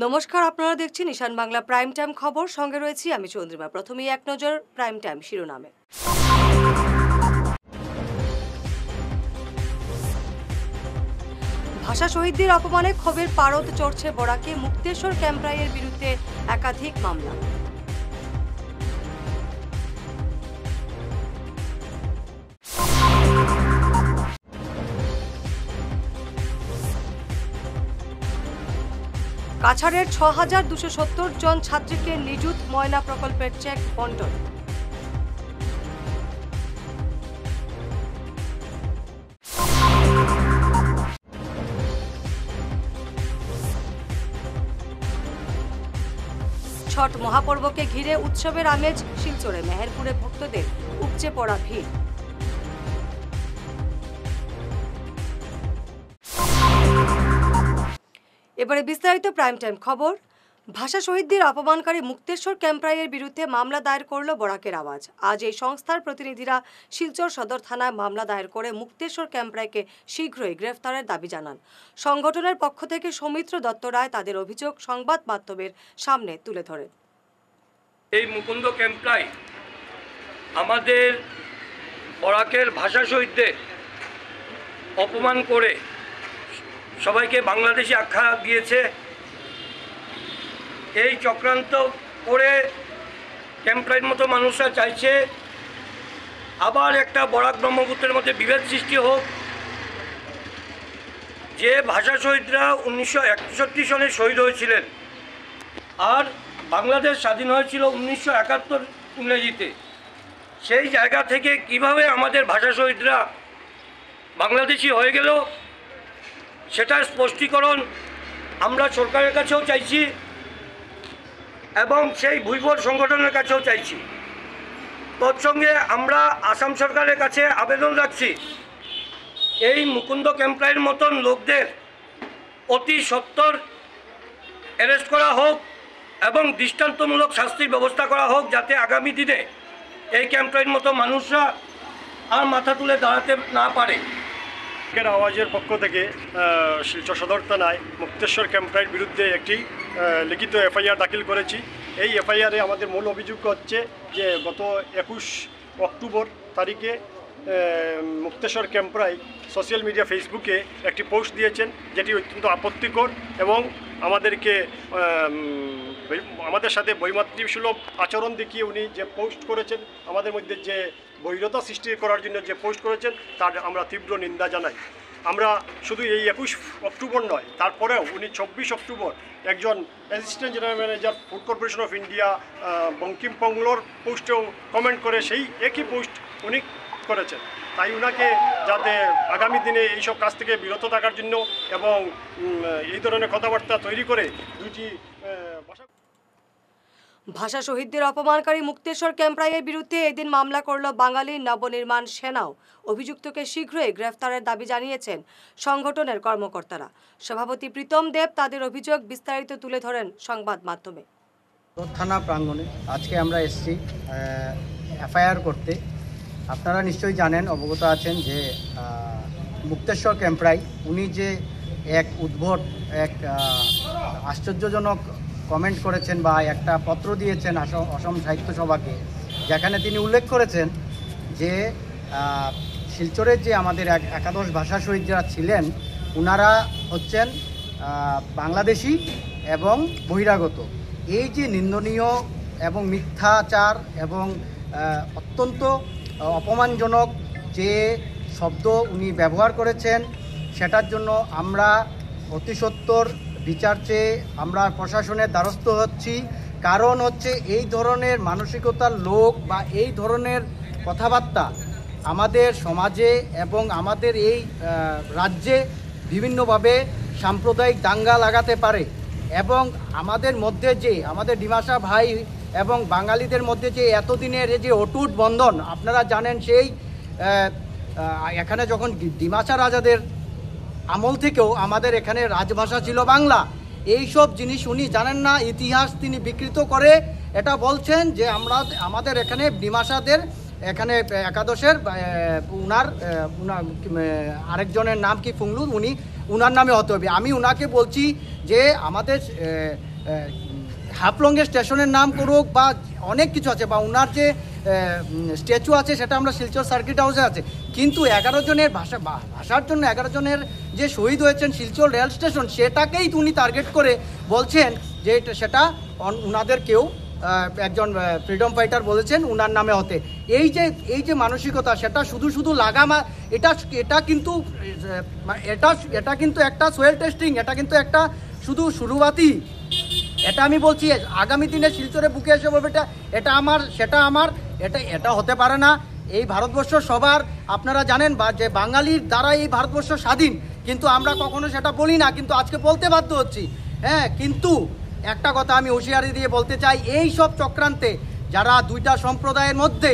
নমস্কার, আপনারা দেখছেন ঈশান বাংলা প্রাইম টাইম খবর। সঙ্গে রয়েছি আমি চন্দ্রিমা। প্রথমেই এক নজর প্রাইম টাইম শিরোনামে। ভাষা শহীদদের অপমানে ক্ষোভের পারদ চড়ছে বরাকে। মুক্তেশ্বর ক্যাম্পরাইয়ের বিরুদ্ধে একাধিক মামলা। কাছাড়ের ৬,২৭০ জন ছাত্রীকে নিযুত ময়না প্রকল্পের চেক বন্টন। ছট মহাপর্বকে ঘিরে উৎসবের আমেজ শিলচরে। মেহেরপুরে ভক্তদের উপচে পড়া ভিড়। এবারে বিস্তারিত প্রাইম টাইম খবর। ভাষা শহীদদের অপমানকারী মুক্তেশ্বর ক্যাম্পরাইয়ের বিরুদ্ধে মামলা দায়ের করল বরাকের আওয়াজ। আজ এই সংস্থার প্রতিনিধিরা শিলচর সদর থানায় মামলা দায়ের করে মুক্তেশ্বর ক্যাম্পরাইকে শীঘ্রই গ্রেফতারের দাবি জানান। সংগঠনের পক্ষ থেকে সৌমিত্র দত্ত রায় তাদের অভিযোগ সংবাদ মাধ্যমের সামনে তুলে ধরেন। এই মুকুন্দ ক্যাম্পরাই আমাদের বরাকের ভাষা শহীদদের অপমান করে সবাইকে বাংলাদেশি আখ্যা দিয়েছে। এই চক্রান্ত করে ক্যাম্পরাইয়ের মতো মানুষরা চাইছে আবার একটা বরাক ব্রহ্মপুত্রের মধ্যে বিভেদ সৃষ্টি হোক। যে ভাষা শহীদরা 1961 সনে শহীদ হয়েছিলেন আর বাংলাদেশ স্বাধীন হয়েছিল 1971 ইংরেজিতে, সেই জায়গা থেকে কিভাবে আমাদের ভাষা শহীদরা বাংলাদেশি হয়ে গেল সেটার স্পষ্টীকরণ আমরা সরকারের কাছেও চাইছি এবং সেই ভুইফোর সংগঠনের কাছেও চাইছি। তৎসঙ্গে আমরা আসাম সরকারের কাছে আবেদন রাখছি এই মুকুন্দ ক্যাম্পরাইয়ের মতন লোকদের অতি সত্বর অ্যারেস্ট করা হোক এবং দৃষ্টান্তমূলক শাস্তির ব্যবস্থা করা হোক, যাতে আগামী দিনে এই ক্যাম্পরাইয়ের মতো মানুষরা আর মাথা তুলে দাঁড়াতে না পারে। আওয়াজের পক্ষ থেকে শিলচর সদর থানায় মুক্তেশ্বর ক্যাম্পরাইয়ের বিরুদ্ধে একটি লিখিত এফআইআর দাখিল করেছি। এই এফআইআরে আমাদের মূল অভিযোগ হচ্ছে যে গত 21 অক্টোবর তারিখে মুক্তেশ্বর ক্যাম্পরাই সোশ্যাল মিডিয়া ফেসবুকে একটি পোস্ট দিয়েছেন, যেটি অত্যন্ত আপত্তিকর এবং আমাদের সাথে বৈমাতৃসুলভ আচরণ দেখিয়ে উনি যে পোস্ট করেছেন, আমাদের মধ্যে যে বৈরতা সৃষ্টি করার জন্য যে পোস্ট করেছেন তার আমরা তীব্র নিন্দা জানাই। আমরা শুধু এই 21 অক্টোবর নয়, তারপরেও উনি 24 অক্টোবর একজন assistant general manager food corporation of India Bankim পংলোর পোস্টেও কমেন্ট করে সেই একই পোস্ট উনি করেছেন। তাই উনাকে যাতে আগামী দিনে এইসব কাজ থেকে বিরত থাকার জন্য এবং এই ধরনের কথাবার্তা তৈরি করে দুইটি ভাষা শহীদদের অপমানকারী মুক্তেশ্বর ক্যাম্পরাইয়ের বিরুদ্ধে এদিন মামলা করল বাঙালি নবনির্মাণ সেনাও। অভিযুক্তকে শীঘ্রই গ্রেফতারের দাবি জানিয়েছেন সংগঠনের কর্মকর্তারা। সভাপতি প্রীতম দেব তাদের অভিযোগ বিস্তারিত তুলে ধরেন সংবাদ মাধ্যমে। থানা প্রাঙ্গণে আজকে আমরা এসেছি এফআইআর করতে। আপনারা নিশ্চয়ই জানেন, অবগত আছেন যে মুক্তেশ্বর ক্যাম্পরাই উনি যে এক উদ্ভট এক আশ্চর্যজনক কমেন্ট করেছেন বা একটা পত্র দিয়েছেন অসম সাহিত্য সভাকে, যেখানে তিনি উল্লেখ করেছেন যে শিলচরের যে আমাদের একাদশ ভাষা শহীদ যারা ছিলেন ওনারা হচ্ছেন বাংলাদেশি এবং বহিরাগত। এই যে নিন্দনীয় এবং মিথ্যাচার এবং অত্যন্ত অপমানজনক যে শব্দ উনি ব্যবহার করেছেন, সেটার জন্য আমরা অতি সত্বর বিচার চেয়ে আমরা প্রশাসনের দ্বারস্থ হচ্ছি। কারণ হচ্ছে এই ধরনের মানসিকতার লোক বা এই ধরনের কথাবার্তা আমাদের সমাজে এবং আমাদের এই রাজ্যে বিভিন্নভাবে সাম্প্রদায়িক দাঙ্গা লাগাতে পারে এবং আমাদের মধ্যে যে আমাদের ডিমাসা ভাই এবং বাঙালিদের মধ্যে যে এতদিনের যে অটুট বন্ধন, আপনারা জানেন সেই এখানে যখন ডিমাসা রাজাদের আমল থেকেও আমাদের এখানে রাজভাষা ছিল বাংলা। এই সব জিনিস উনি জানেন না, ইতিহাস তিনি বিকৃত করে এটা বলছেন যে আমাদের এখানে ডিমাসাদের এখানে একাদশের উনার আরেকজনের নাম কি ফুংলু, উনার নামে হতে হবে। আমি উনাকে বলছি যে আমাদের হাফলংয়ের স্টেশনের নাম করুক বা অনেক কিছু আছে, বা ওনার যে স্ট্যাচু আছে সেটা আমরা শিলচর সার্কিট হাউসে আছে, কিন্তু 11 জনের ভাষার জন্য 11 জনের যে শহীদ হয়েছেন শিলচর রেল স্টেশন, সেটাকেই উনি টার্গেট করে বলছেন যে সেটা ওনাদের কেউ একজন ফ্রিডম ফাইটার বলেছেন ওনার নামে হতে। এই যে মানসিকতা, সেটা শুধু লাগামা, এটা কিন্তু একটা সোয়েল টেস্টিং, এটা কিন্তু একটা শুধু শুরুয়াতি। এটা আমি বলছি, আগামী দিনে শিলচরে বুকে এসে বলবে এটা আমার, সেটা আমার, এটা হতে পারে না। এই ভারতবর্ষ সবার, আপনারা জানেন যে বাঙালির দ্বারা এই ভারতবর্ষ স্বাধীন, কিন্তু আমরা কখনো সেটা বলি না, কিন্তু আজকে বলতে বাধ্য হচ্ছি। হ্যাঁ, কিন্তু একটা কথা আমি হুঁশিয়ারি দিয়ে বলতে চাই, এই সব চক্রান্তে যারা দুইটা সম্প্রদায়ের মধ্যে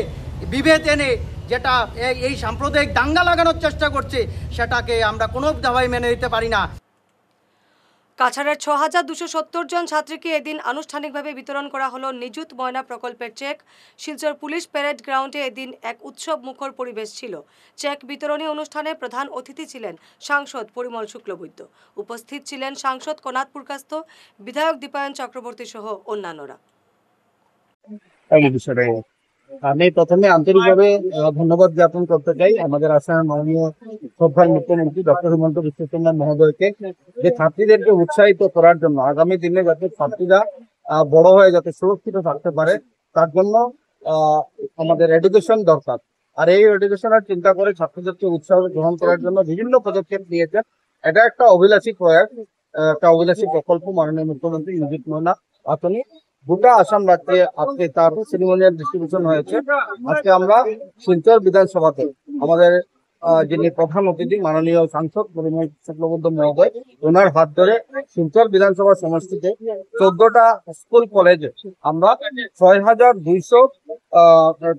বিভেদ এনে যেটা এই সাম্প্রদায়িক দাঙ্গা লাগানোর চেষ্টা করছে, সেটাকে আমরা কোনো দাবাই মেনে নিতে পারি না। কাছাড়ের ৬,২৭০ জন ছাত্রীকে এদিন আনুষ্ঠানিকভাবে বিতরণ করা হলো নিযুত ময়না প্রকল্পের চেক। শিলচর পুলিশ প্যারেড গ্রাউন্ডে এদিন এক উৎসব মুখর পরিবেশ ছিল। চেক বিতরণী অনুষ্ঠানে প্রধান অতিথি ছিলেন সাংসদ পরিমল শুক্লবৈদ্য। উপস্থিত ছিলেন সাংসদ কনাথ পুরকাস্ত, বিধায়ক দীপায়ন চক্রবর্তী সহ অন্যান্যরা। আমি প্রথমে আন্তরিকভাবে ধন্যবাদ জ্ঞাপন করতে চাই আমাদের আসামের মাননীয় শ্রদ্ধার মুখ্যমন্ত্রী ডক্টর হিমন্ত বিশ্ব শর্মা মহোদয়কে, যে ছাত্রীদেরকে উৎসাহিত করার জন্য আগামী দিনে যাতে ছাত্রীরা বড় হয়ে যাতে সুরক্ষিত থাকতে পারে, তার জন্য আমাদের এডুকেশন দরকার। আর এই এডুকেশনের চিন্তা করে ছাত্রদেরকে উৎসাহ গ্রহণ করার জন্য বিভিন্ন পদক্ষেপ নিয়েছেন। এটা একটা অভিলাষী প্রয়াস, একটা অভিলাষী প্রকল্প। মাননীয় মুখ্যমন্ত্রী নিযুত ময়না আপনি গোটা আসাম রাজ্যে আজকে তার সেরিমোনিয়াল ডিস্ট্রিবিউশন হয়েছে। আজকে আমরা শিলচর বিধানসভাতে আমাদের যিনি প্রধান অতিথি মাননীয় সাংসদ পরিমল শুক্লবৈদ্য মহোদয়, ওনার হাত ধরে শিলচর বিধানসভা সমষ্টিতে 14টা স্কুল কলেজে আমরা ৬,২০০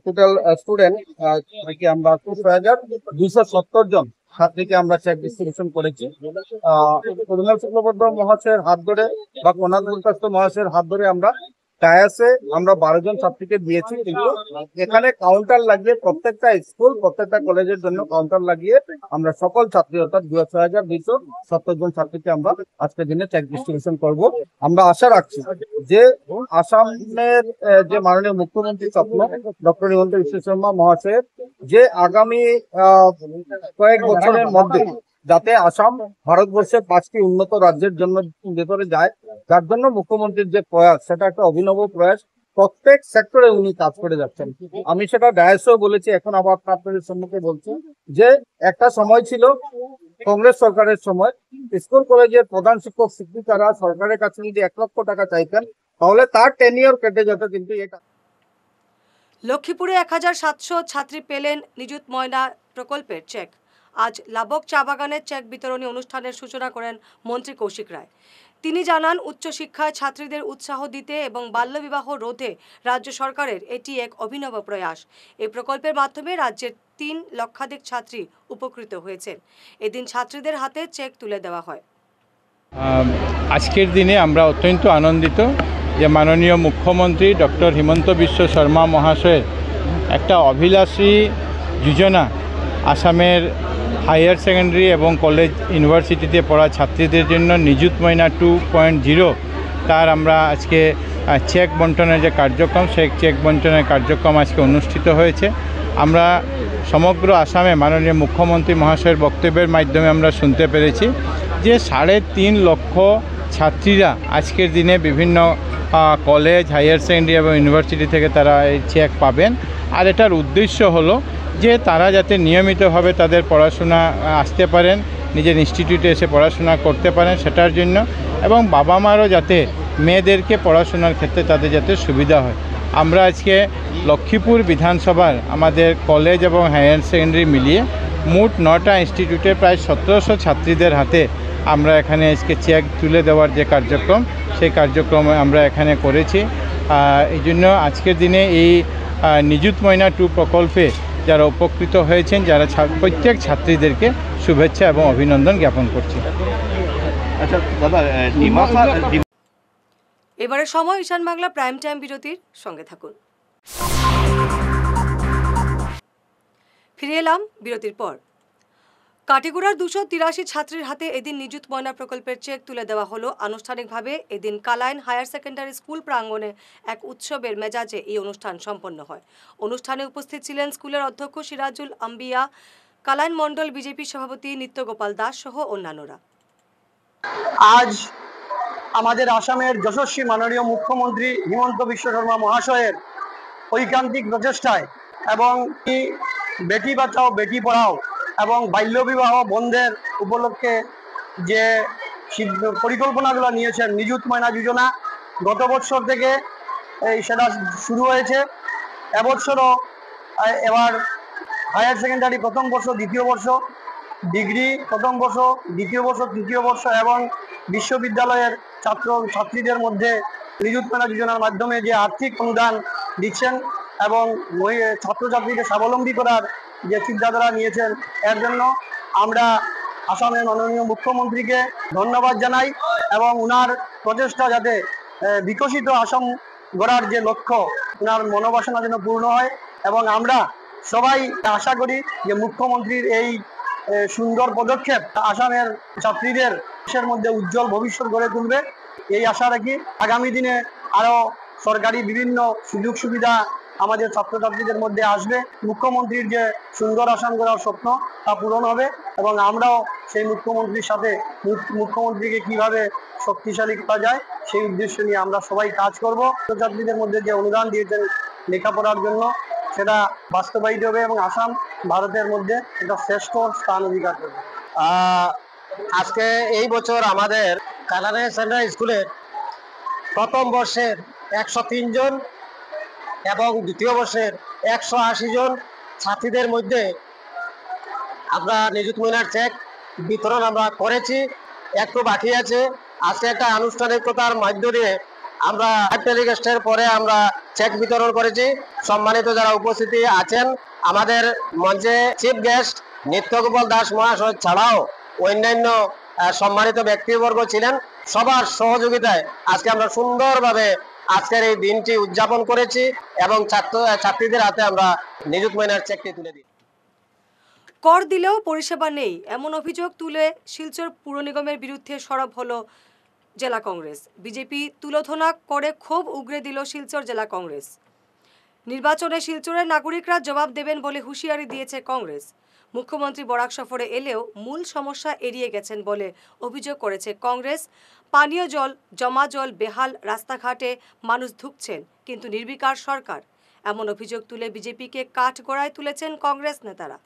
টোটাল স্টুডেন্ট থেকে আমরা ৬,২৭০ জন ছাত্রীকে আমরা চেক ডিস্ট্রিবিউশন করেছি। পরিমল শুক্লবৈদ্য মহাশয়ের হাত ধরে বা কনাথ পুরকাস্ত মহাশয়ের হাত ধরে আমরা ডায়াসে আমরা 12 জন ছাত্রীকে দিয়েছি, কিন্তু এখানে কাউন্টার লাগিয়ে প্রত্যেকটা স্কুল প্রত্যেকটা কলেজের জন্য কাউন্টার লাগিয়ে আমরা সকল ছাত্রী অর্থাৎ ৬,২৭০ জন ছাত্রীকে আমরা আজকের দিনে চেক ডিস্ট্রিবিউশন করব। আমরা আশা রাখছি যে আসামের যে মাননীয় মুখ্যমন্ত্রী স্বপ্ন ডক্টর হিমন্ত বিশ্ব শর্মা মহাশয়ের, যে আগামী কয়েক বছরের মধ্যে যাতে আসাম ভারতবর্ষের 5টি উন্নত রাজ্যের জন্য ভেতরে যায়, যার জন্য মুখ্যমন্ত্রীর যে প্রয়াস, সেটা একটা অভিনব প্রয়াস। প্রত্যেক সেক্টরে উনি কাজ করে যাচ্ছেন। আমি সেটা ডায়াসেও বলেছি, এখন আবার আপনাদের সম্মুখে বলছি যে একটা সময় ছিল কংগ্রেস সরকারের সময় স্কুল কলেজের প্রধান শিক্ষক শিক্ষিকারা সরকারের কাছে যদি 1 লক্ষ টাকা চাইতেন, তাহলে তার টেনিয়র কেটে যেত, কিন্তু এটা। লক্ষ্মীপুরে ১,৭০০ ছাত্রী পেলেন নিযুত ময়না প্রকল্পের চেক। আজ লাবক চা বাগানের চেক বিতরণী অনুষ্ঠানের সূচনা করেন মন্ত্রী কৌশিক রায়। তিনি জানান, উচ্চশিক্ষায় ছাত্রীদের উৎসাহ দিতে এবং বাল্যবিবাহ রোধে রাজ্য সরকারের এটি এক অভিনব প্রয়াস। এই প্রকল্পের মাধ্যমে রাজ্যের 3 লক্ষাধিক ছাত্রী উপকৃত হয়েছেন। এদিন ছাত্রীদের হাতে চেক তুলে দেওয়া হয়। আজকের দিনে আমরা অত্যন্ত আনন্দিত যে মাননীয় মুখ্যমন্ত্রী ডক্টর হিমন্ত বিশ্ব শর্মা মহাশয়ের একটা অভিলাষী যোজনা আসামের হায়ার সেকেন্ডারি এবং কলেজ ইউনিভার্সিটিতে পড়া ছাত্রীদের জন্য নিযুত ময়না 2.0, তার আমরা আজকে চেক বন্টনের যে কার্যক্রম, সেই চেক বন্টনের কার্যক্রম আজকে অনুষ্ঠিত হয়েছে। আমরা সমগ্র আসামে মাননীয় মুখ্যমন্ত্রী মহাশয়ের বক্তব্যের মাধ্যমে আমরা শুনতে পেরেছি যে 3.5 লক্ষ ছাত্রীরা আজকের দিনে বিভিন্ন কলেজ, হায়ার সেকেন্ডারি এবং ইউনিভার্সিটি থেকে তারা এই চেক পাবেন। আর এটার উদ্দেশ্য হলো যে তারা যাতে নিয়মিতভাবে তাদের পড়াশোনা আসতে পারেন, নিজের ইনস্টিটিউটে এসে পড়াশোনা করতে পারেন সেটার জন্য, এবং বাবা মারও যাতে মেয়েদেরকে পড়াশোনার ক্ষেত্রে তাদের যাতে সুবিধা হয়। আমরা আজকে লক্ষ্মীপুর বিধানসভার আমাদের কলেজ এবং হায়ার সেকেন্ডারি মিলিয়ে মোট 9টা ইনস্টিটিউটের প্রায় 1700 ছাত্রীদের হাতে আমরা এখানে আজকে চেক তুলে দেওয়ার যে কার্যক্রম, সেই কার্যক্রম আমরা এখানে করেছি। এই জন্য আজকের দিনে এই নিযুত ময়না 2 প্রকল্পে যারা উপকৃত হয়েছেন, যারা প্রত্যেক ছাত্রীদেরকে শুভেচ্ছা এবং অভিনন্দন জ্ঞাপন করছি। আচ্ছা দাদা, এবারে সময় ঈশান বাংলা প্রাইম টাইম বিরতির সঙ্গে থাকুন। ফিরে এলাম বিরতির পর। কাটিগড়ার 283 ছাত্রীর হাতে এদিন নিযুত ময়না প্রকল্পের চেক তুলে দেওয়া হলো আনুষ্ঠানিকভাবে। এদিন কালাইন হায়ার সেকেন্ডারি স্কুল প্রাঙ্গণে এক উৎসবের মেজাজে এই অনুষ্ঠান সম্পন্ন হয়। অনুষ্ঠানে উপস্থিত ছিলেন স্কুলের অধ্যক্ষ সিরাজুল আম্বিয়া, কালাইন মণ্ডল বিজেপি সভাপতি নিত্যগোপাল দাস সহ অন্যান্যরা। আজ আমাদের আসামের যশস্বী মাননীয় মুখ্যমন্ত্রী হিমন্ত বিশ্ব শর্মা মহাশয়ের ঐকান্তিক প্রচেষ্টায় এবং বেটি বাঁচাও বেটি পড়াও এবং বাল্যবিবাহ বন্ধের উপলক্ষে যে পরিকল্পনাগুলো নিয়েছেন, নিযুত ময়না যোজনা গত বছর থেকে সেটা শুরু হয়েছে। এবছরও এবার হায়ার সেকেন্ডারি প্রথম বর্ষ, দ্বিতীয় বর্ষ, ডিগ্রি প্রথম বর্ষ, দ্বিতীয় বর্ষ, তৃতীয় বর্ষ এবং বিশ্ববিদ্যালয়ের ছাত্রীদের মধ্যে নিযুত ময়না যোজনার মাধ্যমে যে আর্থিক অনুদান দিচ্ছেন এবং ছাত্রছাত্রীকে স্বাবলম্বী করার যে চিন্তাধারা নিয়েছেন, এর জন্য আমরা আসামের মাননীয় মুখ্যমন্ত্রীকে ধন্যবাদ জানাই এবং উনার প্রচেষ্টা যাতে বিকশিত আসাম গড়ার যে লক্ষ্য, উনার মনোবাসনা যেন পূর্ণ হয় এবং আমরা সবাই আশা করি যে মুখ্যমন্ত্রীর এই সুন্দর পদক্ষেপ আসামের ছাত্রীদের দেশের মধ্যে উজ্জ্বল ভবিষ্যৎ গড়ে তুলবে, এই আশা রাখি। আগামী দিনে আরও সরকারি বিভিন্ন সুযোগ সুবিধা আমাদের ছাত্রছাত্রীদের মধ্যে আসবে। মুখ্যমন্ত্রীর যে সুন্দর আসাম গড়ার স্বপ্ন তা পূরণ হবে এবং আমরাও সেই মুখ্যমন্ত্রীর সাথে মুখ্যমন্ত্রীকে কিভাবে শক্তিশালী করা যায় সেই উদ্দেশ্য নিয়ে আমরা সবাই কাজ করব। ছাত্রছাত্রীদের মধ্যে যে অনুদান দিয়েছেন লেখাপড়ার জন্য, সেটা বাস্তবায়িত হবে এবং আসাম ভারতের মধ্যে একটা শ্রেষ্ঠ স্থান অধিকার করবে। আজকে এই বছর আমাদের কালাইন সেকেন্ডারি স্কুলের প্রথম বর্ষের 103 জন এবং দ্বিতীয় বর্ষের 180 জন ছাত্রীদের মধ্যে আমরা নিযুত ময়নার চেক বিতরণ আমরা করেছি। একটু বাকি আছে। আজকে একটা আনুষ্ঠানিকতার মধ্য দিয়ে আমরা টেলিকাস্টের পরে আমরা চেক বিতরণ করেছি। সম্মানিত যারা উপস্থিতি আছেন, আমাদের মঞ্চে চিফ গেস্ট নিত্যগোপাল দাস মহাশয় ছাড়াও অন্যান্য সম্মানিত ব্যক্তিবর্গ ছিলেন। সবার সহযোগিতায় আজকে আমরা সুন্দরভাবে আজকের এই দিনটি উদযাপন করেছি এবং ছাত্রীদের হাতে আমরা নিযুত ময়নার চেকটি তুলে দিই। কর দিলেও পরিষেবা নেই, এমন অভিযোগ তুলে শিলচর পুর নিগমের বিরুদ্ধে সরব হলো জেলা কংগ্রেস। বিজেপি তুলোধনা করে ক্ষোভ উগরে দিল শিলচর জেলা কংগ্রেস। নির্বাচনে শিলচরের নাগরিকরা জবাব দেবেন বলে হুঁশিয়ারি দিয়েছে কংগ্রেস। মুখ্যমন্ত্রী বরাক সফরে এলেও মূল সমস্যা এড়িয়ে গেছেন বলে অভিযোগ করেছে কংগ্রেস। পানীয় জল, জমা জল বেহাল, রাস্তাঘাটে মানুষ ধুঁকছেন কিন্তু নির্বিকার সরকার, এমন অভিযোগ তুলে বিজেপিকে কাঠগড়ায় তুলেছেন কংগ্রেস নেতারা।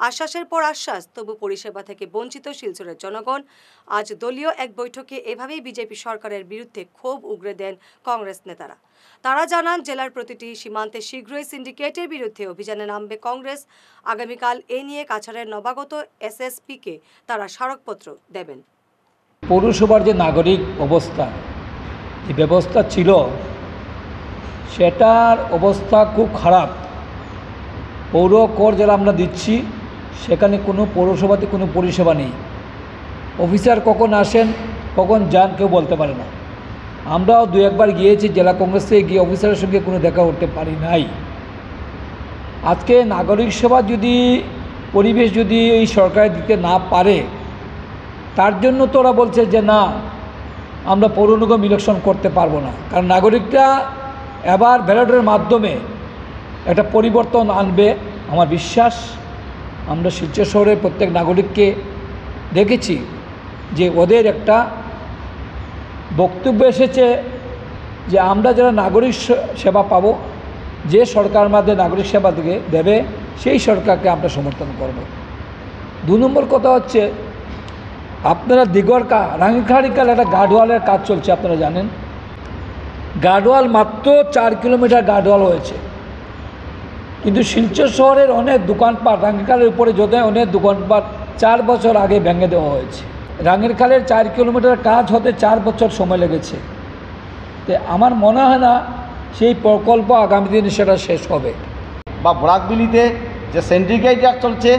আশ্বাসের পর আশ্বাস, তবু পরিষেবা থেকে বঞ্চিত শিলচরের জনগণ। আজ দলীয় এক বৈঠকে এভাবেই বিজেপি সরকারের বিরুদ্ধে ক্ষোভ উগরে দেন কংগ্রেস নেতারা। তারা জানান, জেলার প্রতিটি সীমান্তে শীঘ্রই সিন্ডিকেটের বিরুদ্ধে অভিযানে নামবে কংগ্রেস। আগামীকাল এ নিয়ে কাছাড়ের নবাগত এসএসপিকে তারা স্মারকপত্র দেবেন। পৌরসভার যে নাগরিক অবস্থা, যে ব্যবস্থা ছিল, সেটার অবস্থা খুব খারাপ। পৌর কর যারা আমরা দিচ্ছি, সেখানে কোনো পৌরসভাতে কোনো পরিষেবা নেই। অফিসার কখন আসেন কখন যান কেউ বলতে পারে না। আমরাও দু একবার গিয়েছি জেলা কংগ্রেসে, গিয়ে অফিসারের সঙ্গে কোনো দেখা করতে পারি নাই। আজকে নাগরিক সেবা যদি পরিবেশ যদি এই সরকার দিতে না পারে, তার জন্য তো ওরা বলছে যে না, আমরা পৌর নিগম ইলেকশন করতে পারবো না। কারণ নাগরিকরা এবার ব্যালটের মাধ্যমে একটা পরিবর্তন আনবে আমার বিশ্বাস। আমরা শিলচর শহরের প্রত্যেক নাগরিককে দেখেছি যে ওদের একটা বক্তব্য এসেছে যে আমরা যারা নাগরিক সেবা পাবো, যে সরকার আমাদের নাগরিক সেবা থেকে দেবে, সেই সরকারকে আমরা সমর্থন করব। 2 নম্বর কথা হচ্ছে, আপনারা দিগরকা রাঙ্গিখাড়িকাল একটা গার্ডওয়ালের কাজ চলছে, আপনারা জানেন। গার্ডওয়াল মাত্র 4 কিলোমিটার গার্ডওয়াল হয়েছে, কিন্তু শিলচর শহরের অনেক দোকানপাট, রাঙ্গিখালের উপরে যত অনেক দোকানপাট 4 বছর আগে ভেঙে দেওয়া হয়েছে। রাঙ্গিখালের 4 কিলোমিটার কাজ হতে 4 বছর সময় লেগেছে। তো আমার মনে হয় না সেই প্রকল্প আগামী দিনে সেটা শেষ হবে। বা বরাকবিলিতে যে সিন্ডিকেট চলছে,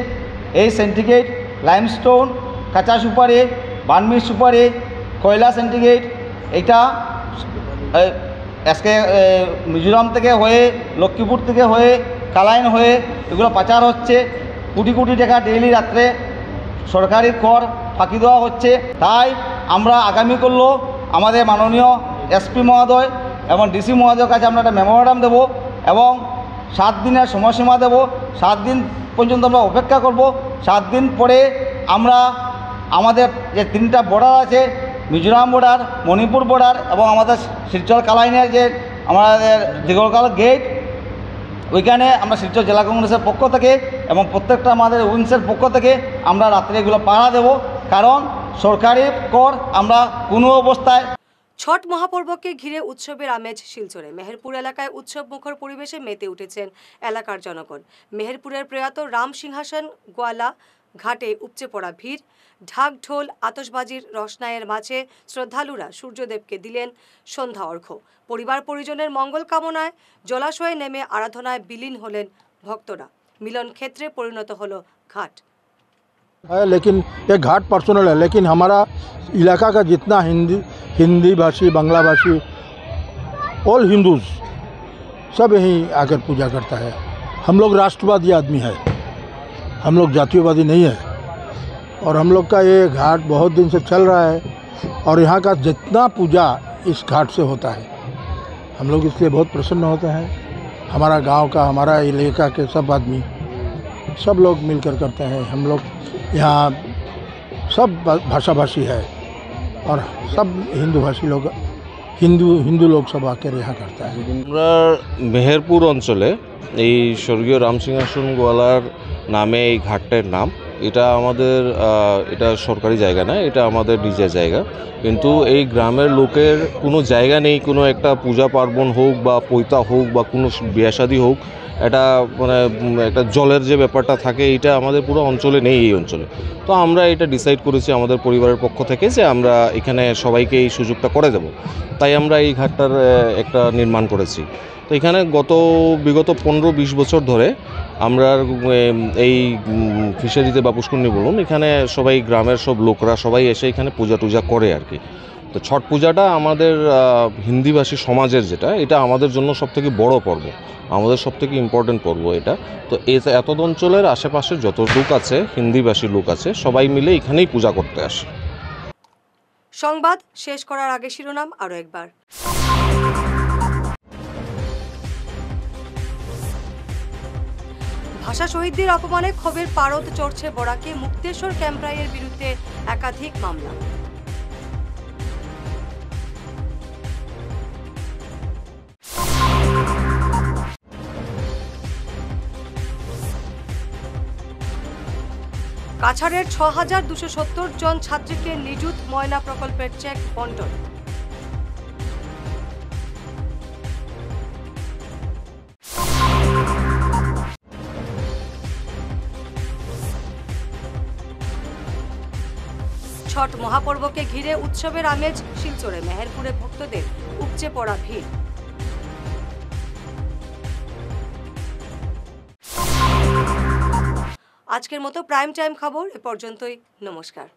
এই সিন্ডিকেট লাইমস্টোন, কাঁচা সুপারি, বার্মি সুপারি, কয়লা সিন্ডিকেট, এটা আজকে মিজোরাম থেকে হয়ে, লক্ষ্মীপুর থেকে হয়ে, কালাইন হয়ে এগুলো পাচার হচ্ছে। কোটি কোটি টাকা ডেইলি রাত্রে সরকারি কর ফাঁকি দেওয়া হচ্ছে। তাই আমরা আগামী করলেও আমাদের মাননীয় এসপি মহোদয় এবং ডিসি মহোদয়ের কাছে আমরা একটা মেমোরান্ডাম দেবো এবং 7 দিনের সময়সীমা দেব। 7 দিন পর্যন্ত আমরা অপেক্ষা করব। 7 দিন পরে আমরা আমাদের যে 3টা বর্ডার আছে, মিজোরাম বর্ডার, মণিপুর বর্ডার এবং আমাদের শিলচর কালাইনের যে আমাদের দীঘলকাল গেট, ওইখানে আমরা শিলচর জেলা কংগ্রেসের পক্ষ থেকে এবং প্রত্যেকটা আমাদের উইংসের পক্ষ থেকে আমরা রাত্রে এগুলো পাহারা দেব। কারণ সরকারি কর আমরা কোনো অবস্থায়। ছট মহাপর্বকে ঘিরে উৎসবের আমেজ শিলচরে। মেহেরপুর এলাকায় উৎসব মুখর পরিবেশে মেতে উঠেছেন এলাকার জনগণ। মেহেরপুরের প্রয়াত রাম সিংহাসন গোয়ালা ঘাটে উপচে পড়া ভিড়, ঢাক ঢোল আতশবাজির রসনায়ের মাঝে শ্রদ্ধালুরা সূর্যদেবকে দিলেন সন্ধ্যা অর্ঘ্য। পরিবার পরিজনের মঙ্গল কামনায় জলাশয়ে নেমে আরাধনায় বিলীন হলেন ভক্তরা। মিলন ক্ষেত্রে পরিণত হলো ঘাট। लेकिन ये घाट पर्सनल है, लेकिन हमारा इलाका का जितना हिंदी भाषी, बांग्ला भाषी, ऑल हिंदूज सब यहीं आकर पूजा करता है। हम लोग राष्ट्रवादी आदमी है, हम लोग जातीयवादी नहीं है। और हम लोग का ये घाट बहुत दिन से चल रहा है और यहाँ का जितना पूजा इस घाट से होता है, हम लोग इसलिए बहुत प्रसन्न होते हैं। हमारा गांव का, हमारा इलाका के सब आदमी, सब लोग मिलकर करते हैं। हम लोग यहाँ सब भाषा भाषी है और सब हिंदू भाषी लोग, हिंदू लोग सब आकर यहाँ करता है। আমরা মেহেরপুর অঞ্চলে এই স্বর্গীয় রামসিংহাসন গোয়ালার নামে এই ঘাটটার নাম, এটা আমাদের এটা সরকারি জায়গা না, এটা আমাদের নিজের জায়গা। কিন্তু এই গ্রামের লোকের কোনো জায়গা নেই, কোনো একটা পূজা পার্বণ হোক বা পৈতা হোক বা কোনো বিয়াশাদি হোক, এটা মানে একটা জলের যে ব্যাপারটা থাকে, এটা আমাদের পুরো অঞ্চলে নেই এই অঞ্চলে। তো আমরা এটা ডিসাইড করেছি আমাদের পরিবারের পক্ষ থেকে যে আমরা এখানে সবাইকে এই সুযোগটা করে দেব। তাই আমরা এই ঘাটটার একটা নির্মাণ করেছি। তো এখানে বিগত 15-20 বছর ধরে আমরা এই ফিশারিতে বা পুষ্করণী বলুন, এখানে সবাই গ্রামের সব লোকরা সবাই এসে এখানে পূজা টুজা করে আর কি। তো ছট পূজাটা আমাদের হিন্দিভাষী সমাজের যেটা, এটা আমাদের জন্য সবথেকে বড় পর্ব, আমাদের সবথেকে ইম্পর্টেন্ট পর্ব এটা। তো এত অঞ্চলের আশেপাশে যত লোক আছে, হিন্দিভাষী লোক আছে, সবাই মিলে এখানেই পূজা করতে আসে। সংবাদ শেষ করার আগে শিরোনাম আরও একবার। ভাষা শহীদদের অপমানে ক্ষোভের পারদ চড়ছে বরাকে। মুক্তেশ্বর ক্যাম্পরাইয়ের বিরুদ্ধে একাধিক মামলা। কাছাড়ের ৬,২৭০ জন ছাত্রীকে নিযুত ময়না প্রকল্পের চেক বন্টন। ছট মহাপর্বকে ঘিরে উৎসবের আমেজ শিলচরে। মেহেরপুরে ভক্তদের উপচে পড়া ভিড়। আজকের মতো প্রাইম টাইম খবর এ পর্যন্তই। নমস্কার।